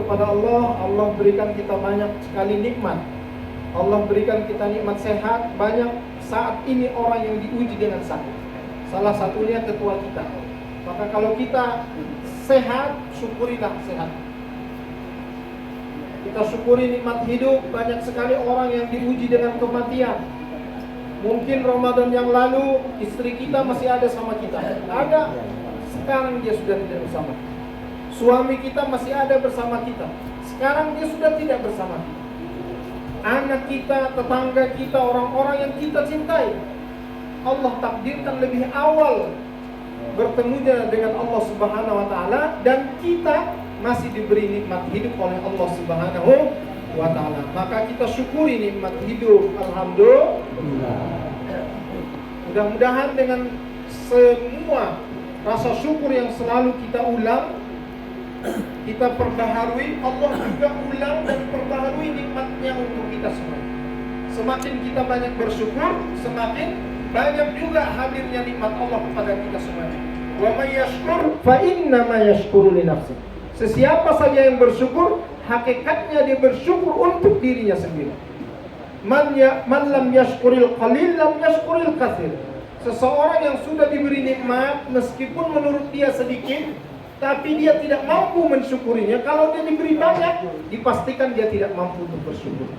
kepada Allah. Allah berikan kita banyak sekali nikmat. Allah berikan kita nikmat sehat. Banyak saat ini orang yang diuji dengan sakit. Salah satunya ketua kita. Maka kalau kita sehat, syukurilah sehat. Kita syukuri nikmat hidup. Banyak sekali orang yang diuji dengan kematian. Mungkin Ramadan yang lalu istri kita masih ada sama kita. Ada. Sekarang dia sudah tidak bersama. Suami kita masih ada bersama kita. Sekarang dia sudah tidak bersama kita. Anak kita, tetangga kita, orang-orang yang kita cintai, Allah takdirkan lebih awal bertemunya dengan Allah Subhanahu wa taala, dan kita masih diberi nikmat hidup oleh Allah Subhanahu wa taala. Maka kita syukuri nikmat hidup. Alhamdulillah. Mudah-mudahan dengan semua rasa syukur yang selalu kita ulang, kita perbaharui, Allah juga ulang dan perbaharui nikmatnya untuk kita semua. Semakin kita banyak bersyukur, semakin banyak juga hadirnya nikmat Allah kepada kita semuanya. Wa may yashkur fa inna ma yashkuru li nafsi. Sesiapa saja yang bersyukur, hakikatnya dia bersyukur untuk dirinya sendiri. Man lam yashkuril qalil lam yashkuril katsir. Seseorang yang sudah diberi nikmat, meskipun menurut dia sedikit, tapi dia tidak mampu mensyukurinya. Kalau dia diberi banyak, dipastikan dia tidak mampu untuk bersyukur.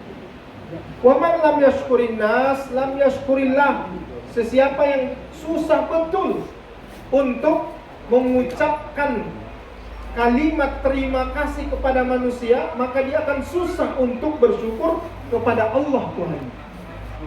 Wa man lam yashkurin nas lam yashkurillah. Sesiapa yang susah betul untuk mengucapkan kalimat terima kasih kepada manusia, maka dia akan susah untuk bersyukur kepada Allah Tuhan.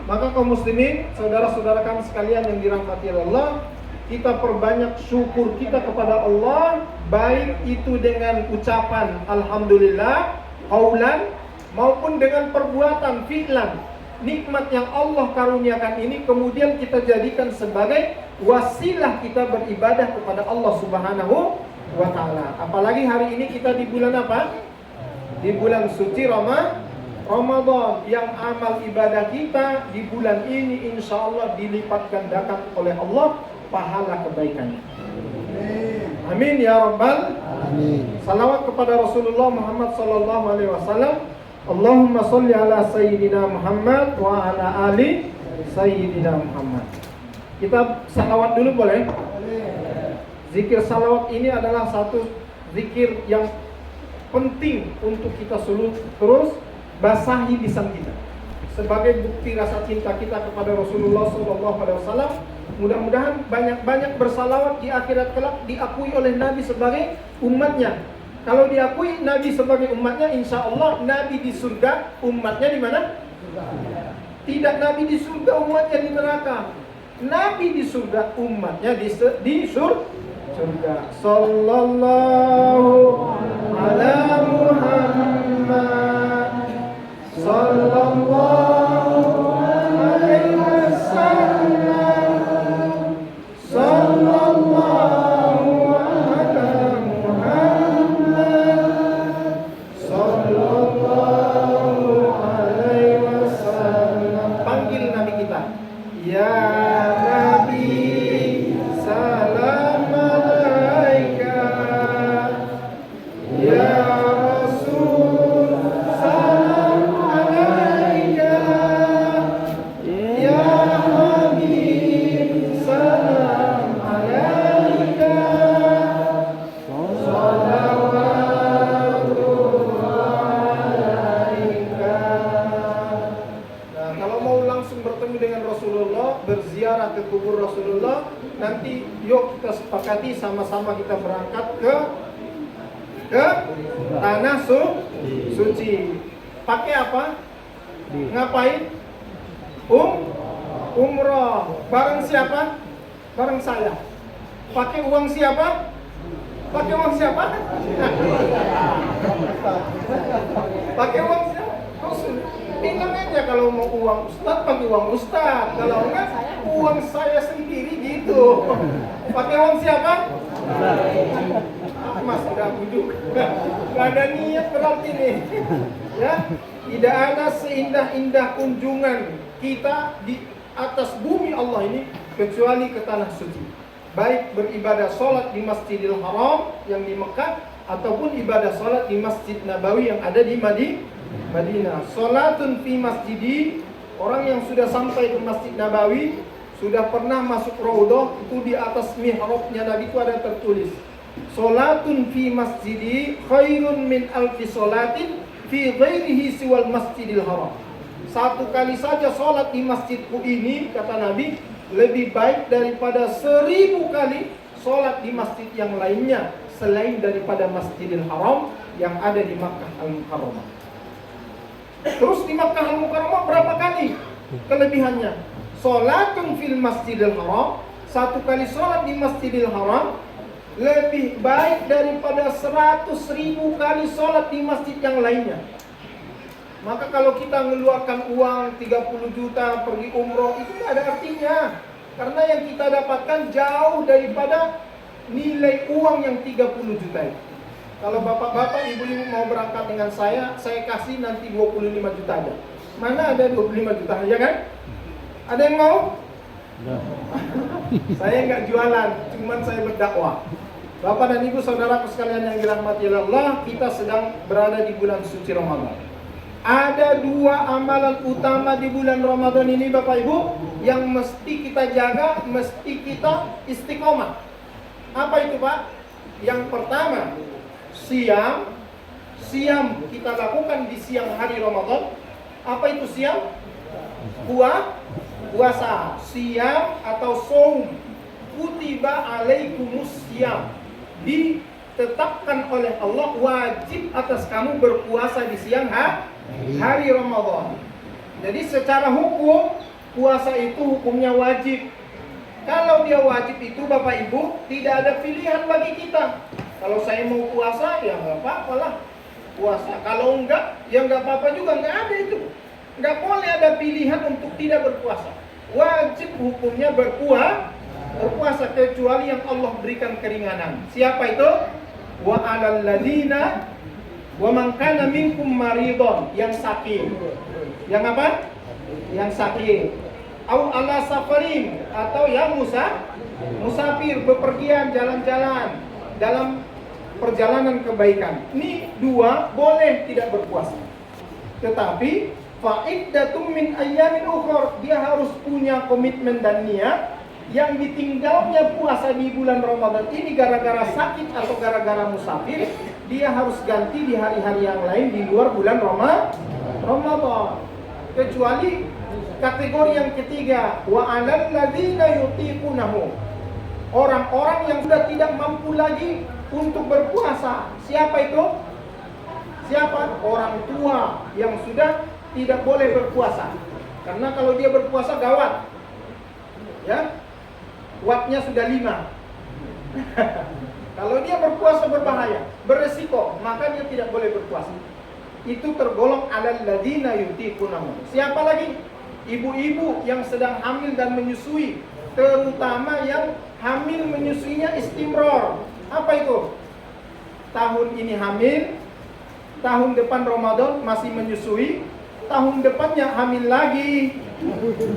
Maka kaum muslimin, saudara-saudara kami sekalian yang dirahmati Allah, kita perbanyak syukur kita kepada Allah, baik itu dengan ucapan alhamdulillah, qaulan, maupun dengan perbuatan fi'lan. Nikmat yang Allah karuniakan ini kemudian kita jadikan sebagai wasilah kita beribadah kepada Allah Subhanahu wa taala. Apalagi hari ini kita di bulan apa? Di bulan suci Ramadan, yang amal ibadah kita di bulan ini insya Allah dilipat gandakan oleh Allah pahala kebaikannya. Amin ya rabbal alamin. Salawat kepada Rasulullah Muhammad sallallahu alaihi wasallam. Allahumma sholli ala sayyidina Muhammad wa ala ali sayyidina Muhammad. Kita salawat dulu boleh? Zikir salawat ini adalah satu zikir yang penting untuk kita terus basahi lisan kita sebagai bukti rasa cinta kita kepada Rasulullah SAW. Mudah-mudahan banyak-banyak bersalawat di akhirat kelak diakui oleh Nabi sebagai umatnya. Kalau diakui Nabi sebagai umatnya, insya Allah Nabi di surga, umatnya di mana? Tidak Nabi di surga, umatnya di neraka. Nabi di surga, umatnya di surga. Sallallahu ala Muhammad, sallallahu alaihi wasallam, sallallahu ala Muhammad, sallallahu alaihi wasallam. Panggil Nabi kita, ya Nabi, salam alaika, ya Rasul, salam alaika, ya Habib, salam alaika, salawatullah alaika. Nah, kalau mau langsung bertemu dengan Rasulullah, berziarah ke kubur Rasulullah, nanti yuk kita sepakati sama-sama kita berangkat ke tanah suci. Pakai apa? Ngapain? Umrah. Bareng siapa? Bareng saya. Pakai uang siapa? Pakai uang siapa? Pakai uang siapa? Rasul. Bilang aja kalau mau uang Ustaz, pakai uang Ustaz. Kalau enggak, uang saya sendiri gitu. Pakai uang siapa? Mas udah bujuk. Gak ada niat berarti nih. Ya, tidak ada seindah-indah kunjungan kita di atas bumi Allah ini kecuali ke tanah suci. Baik beribadah sholat di Masjidil Haram yang di Mekah ataupun ibadah salat di Masjid Nabawi yang ada di Madinah. Salatun fi masjidi, orang yang sudah sampai ke Masjid Nabawi, sudah pernah masuk Raudhah, itu di atas mihrabnya Nabi itu ada tertulis, salatun fi masjidi khairun min alfi salatin fi ghairihi siwal masjidil haram. Satu kali saja salat di masjidku ini, kata Nabi, lebih baik daripada 1000 kali salat di masjid yang lainnya selain daripada Masjidil Haram yang ada di Makkah Al-Mukarramah. Terus di Makkah Al-Mukarramah berapa kali kelebihannya? Salatun fil Masjidil Haram, satu kali salat di Masjidil Haram lebih baik daripada 100.000 kali salat di masjid yang lainnya. Maka kalau kita mengeluarkan uang 30 juta pergi umroh, itu tidak ada artinya. Karena yang kita dapatkan jauh daripada nilai uang yang 30 juta itu. Kalau bapak-bapak, ibu-ibu mau berangkat dengan saya kasih nanti 25 juta aja. Mana ada 25 juta, ya kan? Ada yang mau? Saya nggak jualan, cuman saya berdakwah. Bapak dan ibu saudaraku sekalian yang dirahmati Allah, kita sedang berada di bulan suci Ramadan. Ada 2 amalan utama di bulan Ramadan ini Bapak Ibu yang mesti kita jaga, mesti kita istiqomah. Apa itu Pak? Yang pertama, siam kita lakukan di siang hari Ramadan. Apa itu siam? Puasa. Siam atau saum. Kutiba alaikumus siam. Ditetapkan oleh Allah wajib atas kamu berpuasa di siang hari Ramadan. Jadi secara hukum puasa itu hukumnya wajib. Kalau dia wajib itu Bapak Ibu tidak ada pilihan bagi kita. Kalau saya mau puasa ya nggak apa-apa lah puasa. Kalau enggak ya nggak apa-apa juga, nggak ada itu. Nggak boleh ada pilihan untuk tidak berpuasa. Wajib hukumnya berpuasa kecuali yang Allah berikan keringanan. Siapa itu? Wa 'alal ladzina wa man kana minkum maridon, yang sakit. Yang apa? Yang sakit. Au ala safarin, atau yang musafir, bepergian, jalan-jalan dalam perjalanan kebaikan. Ini 2 boleh tidak berpuasa. Tetapi fa'iddatum min ayyamin ukhur, dia harus punya komitmen dan niat. Yang ditinggalnya puasa di bulan Ramadan ini gara-gara sakit atau gara-gara musafir, dia harus ganti di hari-hari yang lain di luar bulan Ramadan. Kecuali kategori yang ketiga, wa 'alal ladzina yutiqunahu, orang-orang yang sudah tidak mampu lagi untuk berpuasa. Siapa itu? Siapa? Orang tua yang sudah tidak boleh berpuasa. Karena kalau dia berpuasa gawat. Ya. Wattnya sudah 5. Kalau dia berpuasa berbahaya, beresiko, maka dia tidak boleh berpuasa. Itu tergolong 'alal ladzina yutiqunahu. Siapa lagi? Ibu-ibu yang sedang hamil dan menyusui, terutama yang hamil menyusuinya istimror. Apa itu? Tahun ini hamil, tahun depan Ramadan masih menyusui, tahun depannya hamil lagi,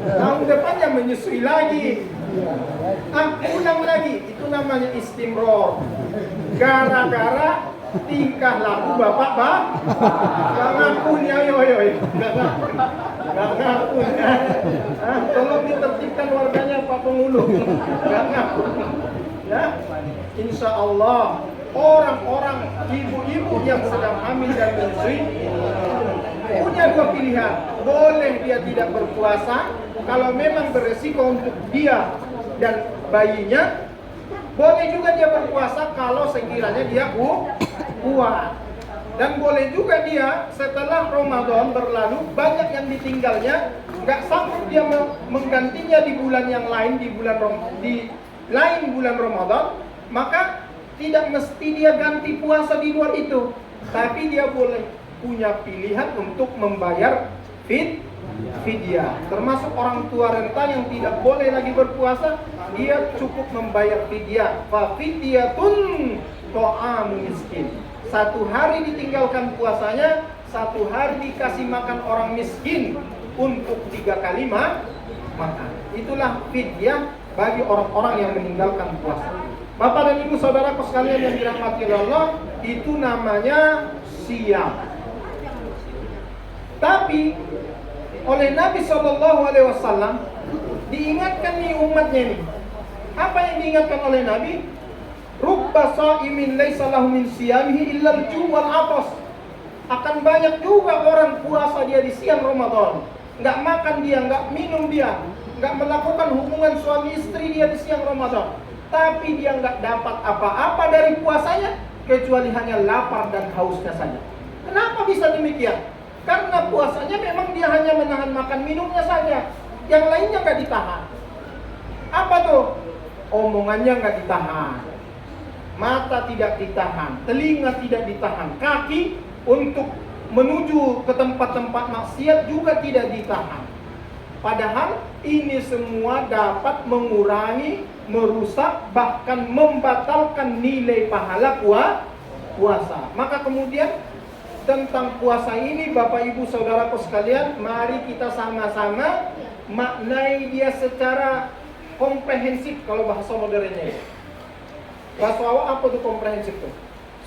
tahun depannya menyusui lagi, ulang lagi. Itu namanya istimror. Gara-gara tingkah laku bapak gak ngakun ya, gak ngakun ya. Tolong ditertibkan warganya Pak Pengulu. Gak ngakun ya. Insya Allah orang-orang ibu-ibu yang sedang hamil dan menyusui punya 2 pilihan. Boleh dia tidak berpuasa kalau memang beresiko untuk dia dan bayinya. Boleh juga dia berpuasa kalau sekiranya dia kuat. Dan boleh juga dia setelah Ramadan berlalu banyak yang ditinggalnya, nggak sanggup dia menggantinya di bulan yang lain, di lain bulan Ramadan, maka tidak mesti dia ganti puasa di luar itu. Tapi dia boleh punya pilihan untuk membayar fidyah. Termasuk orang tua renta yang tidak boleh lagi berpuasa, dia cukup membayar fidyah. Fa fidyatun ta'amu miskin. 1 hari ditinggalkan puasanya, 1 hari dikasih makan orang miskin untuk 3 kali makan. Itulah fidyah bagi orang-orang yang meninggalkan puasa. Bapak dan Ibu saudaraku sekalian yang dirahmati Allah, Itu namanya siam. Tapi oleh Nabi SAW diingatkan nih umatnya nih. Apa yang diingatkan oleh Nabi? Rubba sha'imin laisa lahu min siyamihi illa al-ju' wal 'atas. Akan banyak juga orang puasa dia di siang Ramadan, nggak makan dia, nggak minum dia, nggak melakukan hubungan suami istri dia di siang Ramadan, tapi dia nggak dapat apa-apa dari puasanya kecuali hanya lapar dan hausnya saja. Kenapa bisa demikian? Karena puasanya memang dia hanya menahan makan minumnya saja, yang lainnya nggak ditahan. Apa tuh? Omongannya nggak ditahan, mata tidak ditahan, telinga tidak ditahan, kaki untuk menuju ke tempat-tempat maksiat juga tidak ditahan. Padahal ini semua dapat mengurangi, merusak, bahkan membatalkan nilai pahala puasa. Maka kemudian tentang puasa ini, Bapak Ibu Saudaraku sekalian, mari kita sama-sama maknai dia secara komprehensif. Kalau bahasa modernnya, bahasa awal apa tuh komprehensif tuh?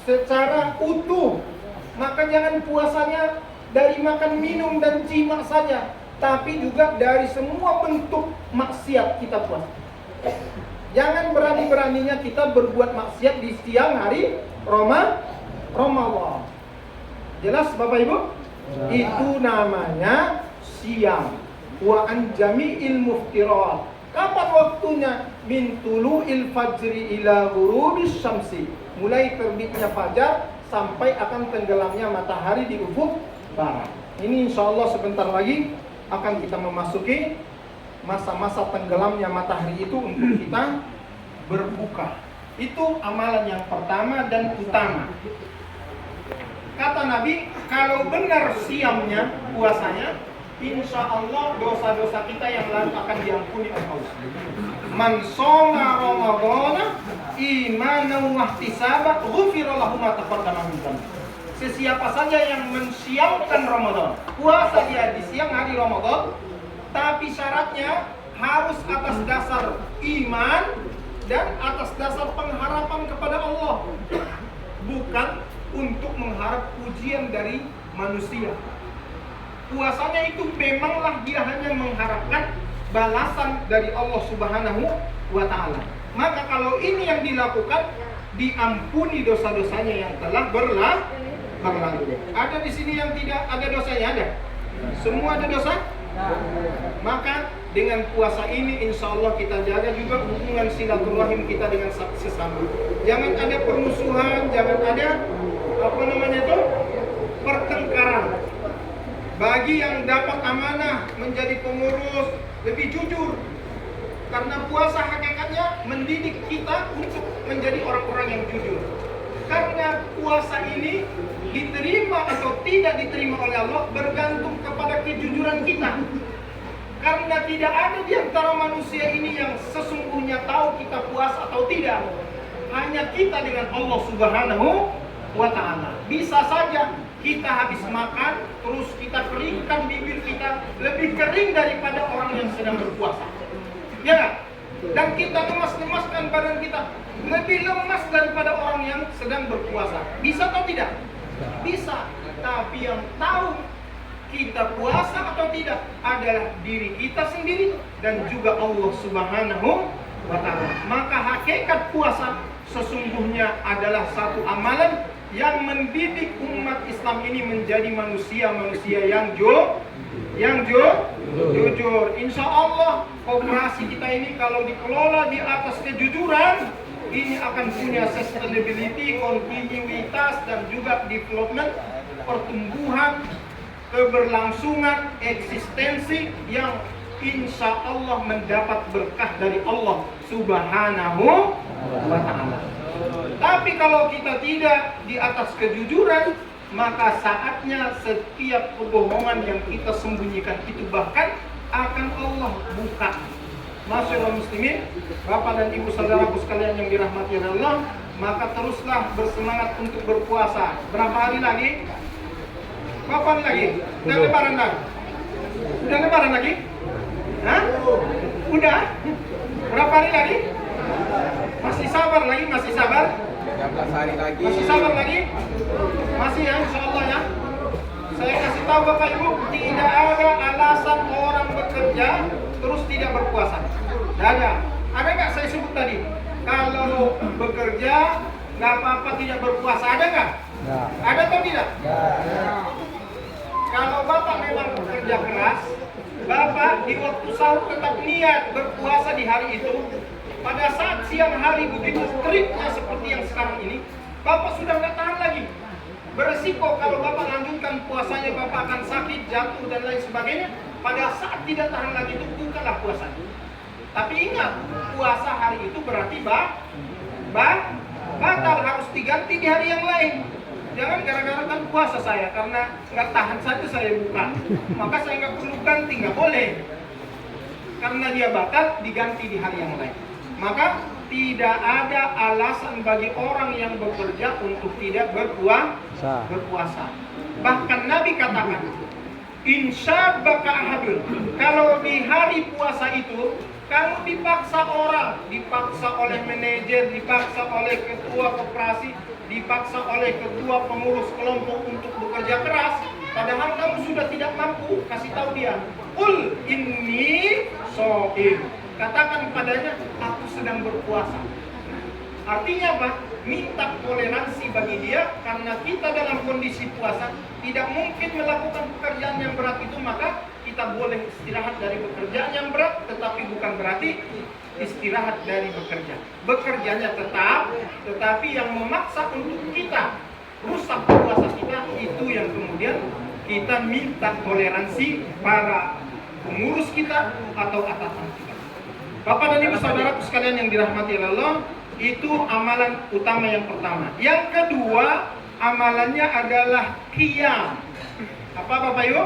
Secara utuh. Maka jangan puasanya dari makan minum dan jima saja, tapi juga dari semua bentuk maksiat kita puasa. Jangan berani-beraninya kita berbuat maksiat di siang hari Ramadan. Jelas Bapak Ibu? Itu namanya siam. Wa an jami'il muftirat. Kapan waktunya? Min tulu'il fajri ila ghurubis syamsi. Mulai terbitnya fajar sampai akan tenggelamnya matahari di ufuk barat. Ini insya Allah sebentar lagi akan kita memasuki masa-masa tenggelamnya matahari itu untuk kita berbuka. Itu amalan yang pertama dan utama. Kata Nabi, kalau benar siamnya, puasanya, insya Allah dosa-dosa kita yang lalu akan diampuni oleh Allah. Man shoma Ramadhana imanan wa ihtisaban ghufira lahu ma taqaddama min dhanbi. Sesiapa saja yang mensiamkan Ramadan, puasa dia di siang hari Ramadan, tapi syaratnya harus atas dasar iman dan atas dasar pengharapan kepada Allah, bukan untuk mengharap pujian dari manusia. Puasanya itu memanglah dia hanya mengharapkan balasan dari Allah Subhanahu wa Ta'ala. Maka kalau ini yang dilakukan, diampuni dosa-dosanya yang telah berlalu. Ada di sini yang tidak ada dosanya? Ada? Semua ada dosa? Maka dengan puasa ini insya Allah kita jaga juga hubungan silaturahim kita dengan sesama. Jangan ada permusuhan, jangan ada pertengkaran. Bagi yang dapat amanah menjadi pengurus, lebih jujur. Karena puasa hakikatnya mendidik kita untuk menjadi orang-orang yang jujur. Karena puasa ini diterima atau tidak diterima oleh Allah bergantung kepada kejujuran kita. Karena tidak ada di antara manusia ini yang sesungguhnya tahu kita puasa atau tidak. Hanya kita dengan Allah Subhanahu wa Ta'ala. Bisa saja kita habis makan, terus kita keringkan bibir kita lebih kering daripada orang yang sedang berpuasa. Ya kan? Dan kita lemas-lemaskan badan kita lebih lemas daripada orang yang sedang berpuasa. Bisa atau tidak? Bisa. Tapi yang tahu kita puasa atau tidak adalah diri kita sendiri dan juga Allah Subhanahu wa Ta'ala. Maka hakikat puasa sesungguhnya adalah satu amalan yang mendidik umat Islam ini menjadi manusia-manusia yang jujur. Insya Allah kooperasi kita ini kalau dikelola di atas kejujuran, ini akan punya sustainability, kontinuitas dan juga development, pertumbuhan, keberlangsungan, eksistensi yang insya Allah mendapat berkah dari Allah Subhanahu wa Ta'ala. Tapi kalau kita tidak di atas kejujuran, maka saatnya setiap kebohongan yang kita sembunyikan itu bahkan akan Allah buka. Masyaallah muslimin, Bapak dan Ibu saudaraku sekalian yang dirahmati Allah, maka teruslah bersemangat untuk berpuasa. Berapa hari lagi? Berapa hari lagi? Udah lebaran lagi? Udah lebaran lagi? Hah? Udah? Berapa hari lagi? Masih sabar lagi? Masih sabar? 13 hari lagi. Masih sabar lagi? Masih ya, insya Allah ya. Saya kasih tahu Bapak Ibu, tidak ada alasan orang bekerja terus tidak berpuasa. Tidak ada. Ada nggak saya sebut tadi? Kalau bekerja nggak apa-apa tidak berpuasa, ada nggak? Ya. Ada atau tidak? Ya. Kalau Bapak memang bekerja keras, Bapak di waktu sahur tetap niat berpuasa di hari itu. Pada saat siang hari begitu teriknya seperti yang sekarang ini, Bapak sudah nggak tahan lagi. Beresiko kalau Bapak lanjutkan puasanya, Bapak akan sakit, jatuh dan lain sebagainya. Pada saat tidak tahan lagi itu bukanlah puasa. Tapi ingat, puasa hari itu berarti batal, harus diganti di hari yang lain. Jangan gara-gara kan puasa saya karena nggak tahan saja saya buka, maka saya nggak perlu ganti, nggak boleh. Karena dia batal, diganti di hari yang lain. Maka tidak ada alasan bagi orang yang bekerja untuk tidak berpuasa. Bahkan Nabi katakan, insya baka ahadun, kalau di hari puasa itu, kalau dipaksa orang, dipaksa oleh manajer, dipaksa oleh ketua koperasi, dipaksa oleh ketua pengurus kelompok untuk bekerja keras, padahal kamu sudah tidak mampu, kasih tahu dia, qul inni shaim. Katakan padanya, aku sedang berpuasa. Artinya apa? Minta toleransi bagi dia, karena kita dalam kondisi puasa tidak mungkin melakukan pekerjaan yang berat itu, maka kita boleh istirahat dari pekerjaan yang berat, tetapi bukan berarti istirahat dari bekerja. Bekerjanya tetap, tetapi yang memaksa untuk kita rusak puasa kita, itu yang kemudian kita minta toleransi para pengurus kita atau atasan kita. Bapak dan Ibu saudaraku sekalian yang dirahmati Allah, itu amalan utama yang pertama. Yang kedua, amalannya adalah qiyam. Apa Bapak Ibu?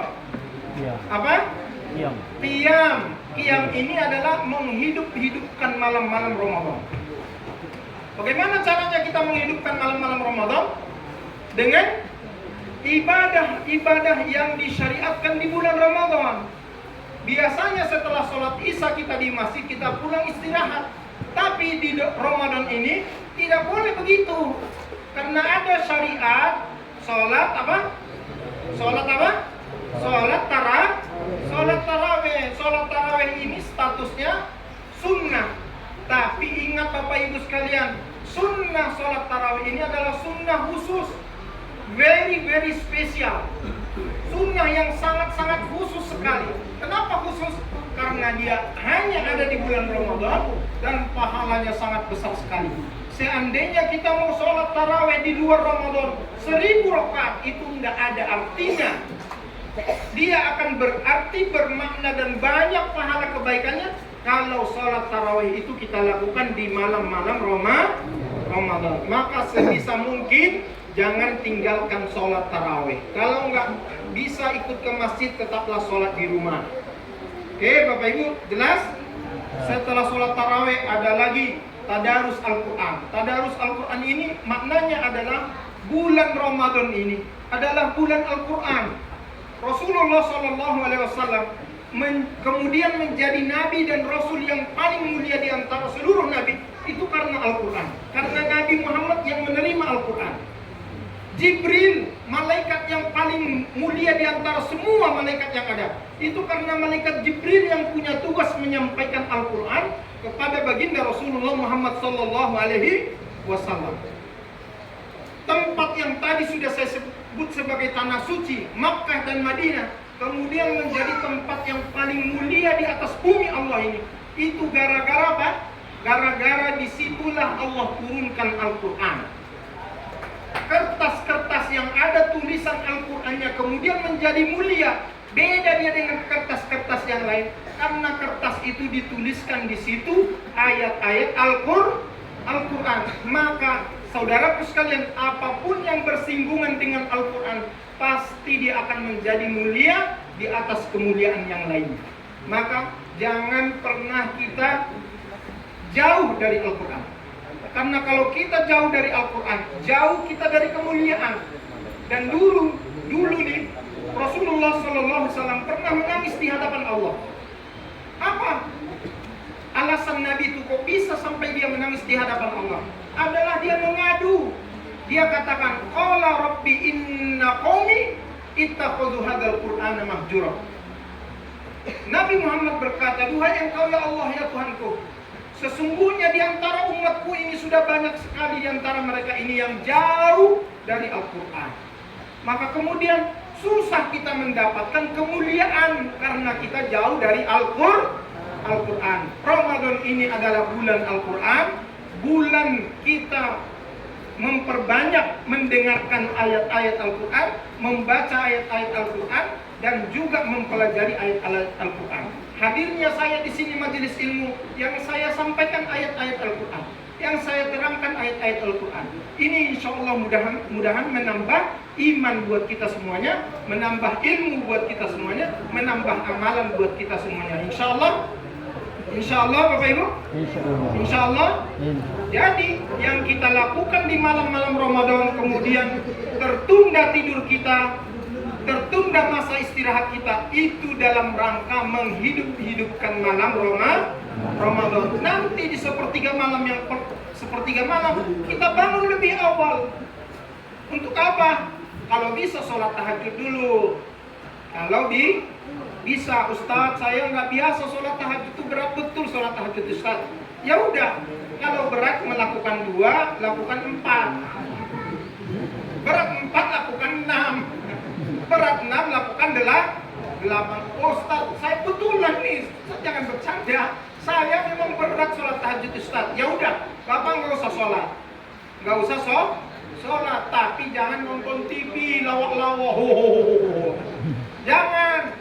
Qiyam. Apa? Qiyam. Qiyam. Qiyam ini adalah menghidup-hidupkan malam-malam Ramadan. Bagaimana caranya kita menghidupkan malam-malam Ramadan? Dengan ibadah-ibadah yang disyariatkan di bulan Ramadan. Biasanya setelah sholat isya kita di masjid, kita pulang istirahat. Tapi di Ramadan ini tidak boleh begitu. Karena ada syariat sholat apa? Sholat apa? Sholat tarawih. Sholat tarawih ini statusnya sunnah. Tapi ingat Bapak Ibu sekalian, sunnah sholat tarawih ini adalah sunnah khusus, very very spesial. Sunnah yang sangat-sangat khusus sekali. Kenapa khusus? Karena dia hanya ada di bulan Ramadan dan pahalanya sangat besar sekali. Seandainya kita mau sholat tarawih di luar Ramadan 1000 rakaat, itu tidak ada artinya. Dia akan berarti, bermakna dan banyak pahala kebaikannya kalau sholat tarawih itu kita lakukan di malam-malam Ramadan. Maka sebisa mungkin jangan tinggalkan sholat tarawih. Kalau nggak bisa ikut ke masjid, tetaplah sholat di rumah. Oke Bapak Ibu, jelas? Setelah sholat tarawih ada lagi tadarus Al-Quran. Tadarus Al-Quran ini maknanya adalah bulan Ramadan ini adalah bulan Al-Quran. Rasulullah SAW kemudian menjadi nabi dan rasul yang paling mulia di antara seluruh nabi itu karena Al-Quran. Karena Nabi Muhammad yang menerima Al-Quran. Jibril, malaikat yang paling mulia di antara semua malaikat yang ada, itu karena malaikat Jibril yang punya tugas menyampaikan Al-Quran kepada baginda Rasulullah Muhammad SAW. Tempat yang tadi sudah saya sebut sebagai tanah suci, Makkah dan Madinah, kemudian menjadi tempat yang paling mulia di atas bumi Allah ini. Itu gara-gara apa? Gara-gara disitulah Allah turunkan Al-Quran. Kertas-kertas yang ada tulisan Al-Qurannya kemudian menjadi mulia. Beda dia dengan kertas-kertas yang lain, karena kertas itu dituliskan di situ ayat-ayat Al-Quran. Maka saudaraku sekalian, apapun yang bersinggungan dengan Al-Quran, pasti dia akan menjadi mulia di atas kemuliaan yang lain. Maka jangan pernah kita jauh dari Al-Quran. Karena kalau kita jauh dari Al-Quran, jauh kita dari kemuliaan. Dan dulu nih, Rasulullah SAW pernah menangis di hadapan Allah. Apa alasan Nabi itu kok bisa sampai dia menangis di hadapan Allah? adalah dia mengadu. Dia katakan, qala rabbi inna qaumi ittakhadhu hadzal qur'ana mahjura. Nabi Muhammad berkata, duhai engkau ya Allah ya Tuhanku, sesungguhnya di antara umatku ini sudah banyak sekali di antara mereka ini yang jauh dari Al-Quran. Maka kemudian susah kita mendapatkan kemuliaan karena kita jauh dari Al-Quran. Ramadan ini adalah bulan Al-Quran, bulan kita memperbanyak mendengarkan ayat-ayat Al-Quran, membaca ayat-ayat Al-Quran, dan juga mempelajari ayat-ayat Al-Quran. Hadirnya saya di sini majelis ilmu, yang saya sampaikan ayat-ayat Al-Quran, yang saya terangkan ayat-ayat Al-Quran. Ini insya Allah mudahan menambah iman buat kita semuanya, menambah ilmu buat kita semuanya, menambah amalan buat kita semuanya. Insya Allah Bapak Ibu. Insya Allah. Jadi yang kita lakukan di malam-malam Ramadan, kemudian tertunda tidur kita, tertunda masa istirahat kita, itu dalam rangka menghidupkan malam Ramadan. Nanti di sepertiga malam kita bangun lebih awal. Untuk apa? Kalau bisa sholat tahajud dulu. Kalau bisa, Ustadz saya nggak biasa sholat tahajud, itu berat betul sholat tahajud Ustadz. Ya udah, kalau berat melakukan 2, lakukan 4. Berat 4, lakukan 6. Berat 6, lakukan 8. Ustadz, saya betulan nih, jangan bercanda. Saya memang berat sholat tahajud Ustadz. Ya udah, Bapak nggak usah sholat, sholat, tapi jangan nonton TV lawak-lawak. Jangan.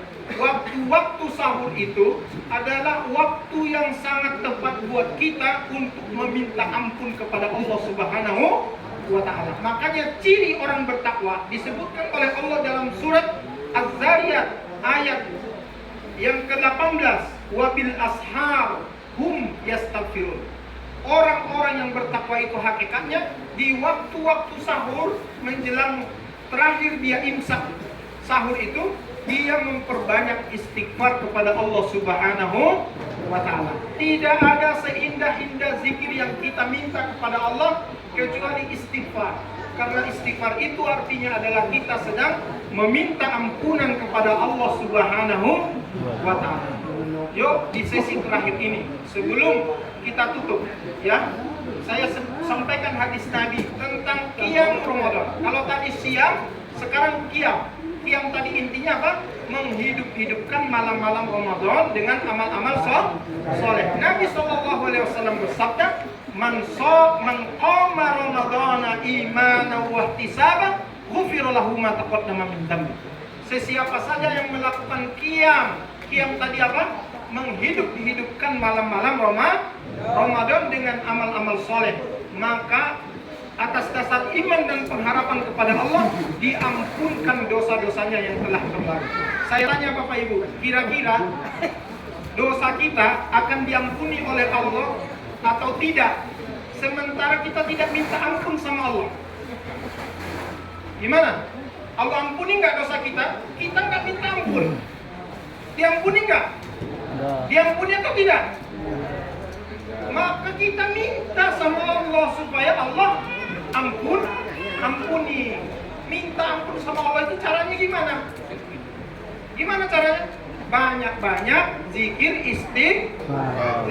Waktu sahur itu adalah waktu yang sangat tepat buat kita untuk meminta ampun kepada Allah Subhanahu wa Ta'ala. Makanya ciri orang bertakwa disebutkan oleh Allah dalam surat Az-Zariyat ayat yang ke-18, wabil ashar hum yastaghfirun. Orang-orang yang bertakwa itu hakikatnya di waktu-waktu sahur menjelang terakhir dia imsak sahur itu, dia memperbanyak istighfar kepada Allah Subhanahu wa Ta'ala. Tidak ada seindah-indah zikir yang kita minta kepada Allah kecuali istighfar. Karena istighfar itu artinya adalah kita sedang meminta ampunan kepada Allah Subhanahu wa Ta'ala. Yuk, di sesi terakhir ini, sebelum kita tutup, ya, saya sampaikan hadis Nabi tentang qiyam Ramadan. Kalau tadi siang, sekarang qiyam. Qiyam tadi intinya apa? Menghidup-hidupkan malam-malam Ramadan dengan amal-amal soleh. Nabi SAW bersabda, Man qama Ramadana imanan wa ihtisaban, ghufira lahu ma taqaddama min dhanbi. Sesiapa saja yang melakukan qiyam tadi apa? Menghidupkan malam-malam Ramadan dengan amal-amal soleh, maka atas dasar iman dan pengharapan kepada Allah diampunkan dosa-dosanya yang telah berlalu. Saya tanya Bapak Ibu, kira-kira dosa kita akan diampuni oleh Allah atau tidak? Sementara kita tidak minta ampun sama Allah. Gimana? Allah ampuni nggak dosa kita? Kita nggak minta ampun. Diampuni nggak? Diampuni atau tidak? Maka kita minta sama Allah supaya Allah ampuni. Minta ampun sama Allah itu caranya gimana? Gimana caranya? Banyak-banyak zikir istighfar.